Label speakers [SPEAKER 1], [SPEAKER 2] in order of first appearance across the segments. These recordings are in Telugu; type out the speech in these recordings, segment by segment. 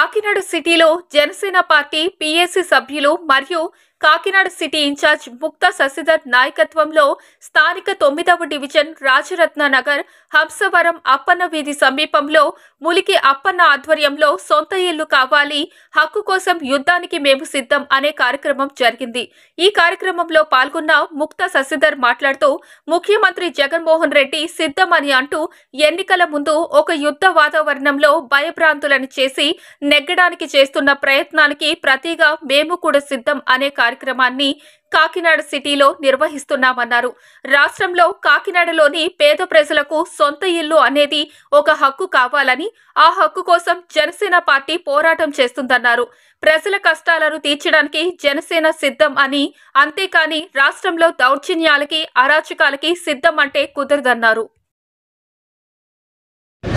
[SPEAKER 1] కాకినాడ సిటీలో జనసేన పార్టీ పీఏసీ సభ్యులు మరియు కాకినాడ సిటీ ఇన్ఛార్జ్ ముక్తా శశిధర్ నాయకత్వంలో స్థానిక 9వ డివిజన్ రాజరత్న నగర్ హంసవరం అప్పన్న వీధి సమీపంలో ములికి అప్పన్న ఆధ్వర్యంలో సొంత ఇల్లు కావాలి, హక్కు కోసం యుద్ధానికి మేము సిద్ధం అనే కార్యక్రమం జరిగింది. ఈ కార్యక్రమంలో పాల్గొన్న ముక్తా శశిధర్ మాట్లాడుతూ ముఖ్యమంత్రి జగన్మోహన్ రెడ్డి సిద్ధం అని అంటూ ఎన్నికల ముందు ఒక యుద్ధ వాతావరణంలో భయభ్రాంతులను చేసి నెగ్గడానికి చేస్తున్న ప్రయత్నానికి ప్రతిగా మేము కూడా సిద్ధం అనే కార్యక్రమాన్ని కాకినాడ సిటీలో నిర్వహిస్తున్నామన్నారు. రాష్ట్రంలో కాకినాడలోని పేద ప్రజలకు సొంత ఇల్లు అనేది ఒక హక్కు కావాలని, ఆ హక్కు కోసం జనసేన పార్టీ పోరాటం చేస్తుందన్నారు. ప్రజల కష్టాలను తీర్చడానికి జనసేన సిద్ధం అని, అంతేకాని రాష్ట్రంలో దౌర్జన్యాలకి అరాచకాలకి సిద్ధం అంటే కుదరదన్నారు.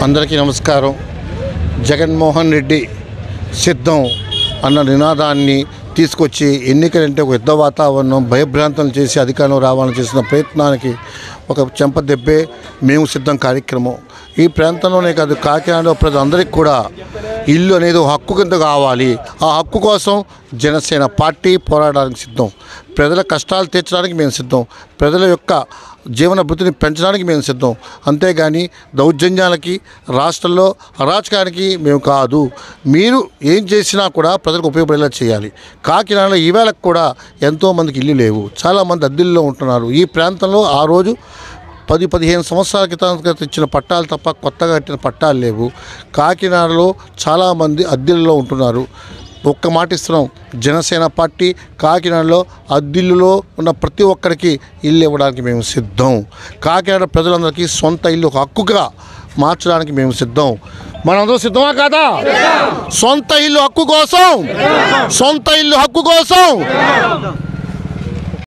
[SPEAKER 2] అందరికీ నమస్కారం. జగన్మోహన్ రెడ్డి సిద్ధం అన్న నినాదాన్ని తీసుకొచ్చి ఎన్నికలంటే ఒక యుద్ధ వాతావరణం, భయభ్రాంతం చేసి అధికారంలో రావాలని చేసిన ప్రయత్నానికి ఒక చెంపదెబ్బే మేము సిద్ధం కార్యక్రమం. ఈ ప్రాంతంలోనే కాదు, కాకినాడలో ప్రజలందరికీ కూడా ఇల్లు అనేది హక్కు కింద కావాలి. ఆ హక్కు కోసం జనసేన పార్టీ పోరాడడానికి సిద్ధం. ప్రజల కష్టాలు తీర్చడానికి మేము సిద్ధం. ప్రజల యొక్క జీవన భృతిని పెంచడానికి మేము సిద్ధం. అంతేగాని దౌర్జన్యాలకి, రాష్ట్రంలో అరాచకానికి మేము కాదు. మీరు ఏం చేసినా కూడా ప్రజలకు ఉపయోగపడేలా చేయాలి. కాకినాడలో ఈవేళకు కూడా ఎంతోమందికి ఇల్లు లేవు. చాలామంది అద్దెల్లో ఉంటున్నారు. ఈ ప్రాంతంలో ఆ రోజు 10-15 సంవత్సరాల క్రితం ఇచ్చిన పట్టాలు తప్ప కొత్తగా కట్టిన పట్టాలు లేవు. కాకినాడలో చాలామంది అద్దెల్లో ఉంటున్నారు. ఒక్క మాట ఇస్తున్నాం, జనసేన పార్టీ కాకినాడలో అద్దిల్లులో ఉన్న ప్రతి ఒక్కరికి ఇల్లు ఇవ్వడానికి మేము సిద్ధం. కాకినాడ ప్రజలందరికీ సొంత ఇల్లు హక్కుగా మార్చడానికి మేము సిద్ధం. మనందరూ సిద్ధమా కాదా? సొంత ఇల్లు హక్కు కోసం, సొంత ఇల్లు హక్కు కోసం